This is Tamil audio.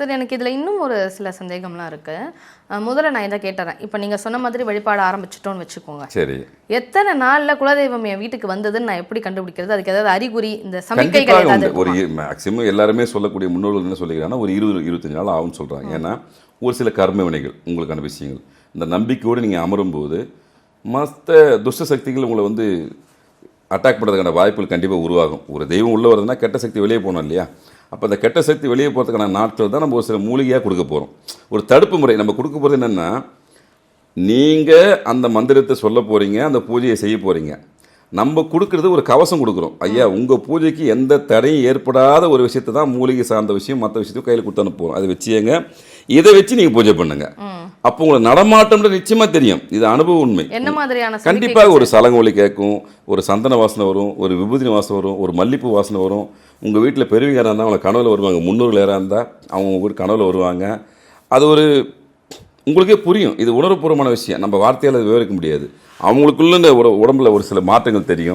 சார் எனக்கு இதில் இன்னும் ஒரு சில சந்தேகம்லாம் இருக்குது. முதல்ல நான் இதை கேட்டுறேன். இப்போ நீங்கள் சொன்ன மாதிரி வழிபாட ஆரம்பிச்சிட்டோன்னு வச்சுக்கோங்க. சரி. எத்தனை நாளில் குலதெய்வம் என் வீட்டுக்கு வந்ததுன்னு நான் எப்படி கண்டுபிடிக்கிறது? அதுக்கு ஏதாவது அறிகுறி இந்த சமிக்கைகள் கண்டிப்பாக ஏதாவது உண்டு. ஒரு இருக்குமா? மேக்சிமம் எல்லாருமே சொல்லக்கூடிய முன்னோர்கள் என்ன சொல்லிக்கிறாங்கன்னா ஒரு 20-25 நாள் ஆகும்னு சொல்கிறாங்க. ஏன்னா ஒரு சில கர்ம வினைகள் உங்களுக்கான விஷயங்கள் இந்த நம்பிக்கையோடு நீங்கள் அமரும்போது மற்ற துஷ்ட சக்திகள் உங்களை வந்து அட்டாக் பண்ணுறதுக்கான வாய்ப்புகள் கண்டிப்பாக உருவாகும். ஒரு தெய்வம் உள்ளே வருதுன்னா கெட்ட சக்தி வெளியே போகணும் இல்லையா? அப்போ அந்த கெட்ட சக்தி வெளியே போகிறதுக்கான நாட்கள் தான் நம்ம ஒரு சில மூலிகையாக கொடுக்க போகிறோம். ஒரு தடுப்பு முறை நம்ம கொடுக்க போகிறது என்னென்னா, நீங்கள் அந்த மந்திரத்தை சொல்ல போகிறீங்க, அந்த பூஜையை செய்ய போகிறீங்க. நம்ம கொடுக்குறது ஒரு கவசம் கொடுக்குறோம். ஐயா உங்கள் பூஜைக்கு எந்த தடையும் ஏற்படாத ஒரு விஷயத்தை தான் மூலிகை சார்ந்த விஷயம் மற்ற விஷயத்தையும் கையில் கொடுத்து அனுப்புவோம். அதை வச்சுங்க, இதை வச்சு நீங்கள் பூஜை பண்ணுங்க. அப்போ உங்களை நடமாட்டம்ன்ற நிச்சயமாக தெரியும். இது அனுபவ உண்மை. என்ன மாதிரியான கண்டிப்பாக ஒரு சலங்க ஒலி கேட்கும், ஒரு சந்தன வாசனை வரும், ஒரு விபூதி வாசனை வரும், ஒரு மல்லிப்பூ வாசனை வரும். உங்கள் வீட்டில் பெரியவங்க யாராக இருந்தால் அவங்க கனவுல வருவாங்க. முன்னோர்கள் யாராக இருந்தால் அவங்க உங்கள் வீட்டு கனவுல வருவாங்க. அது ஒரு உங்களுக்கே புரியும். இது உணர்வுபூர்வமான விஷயம். நம்ம வார்த்தையால் விவரிக்க முடியாது. அவங்களுக்குள்ள இந்த உடம்புல ஒரு சில மாற்றங்கள் தெரியும்.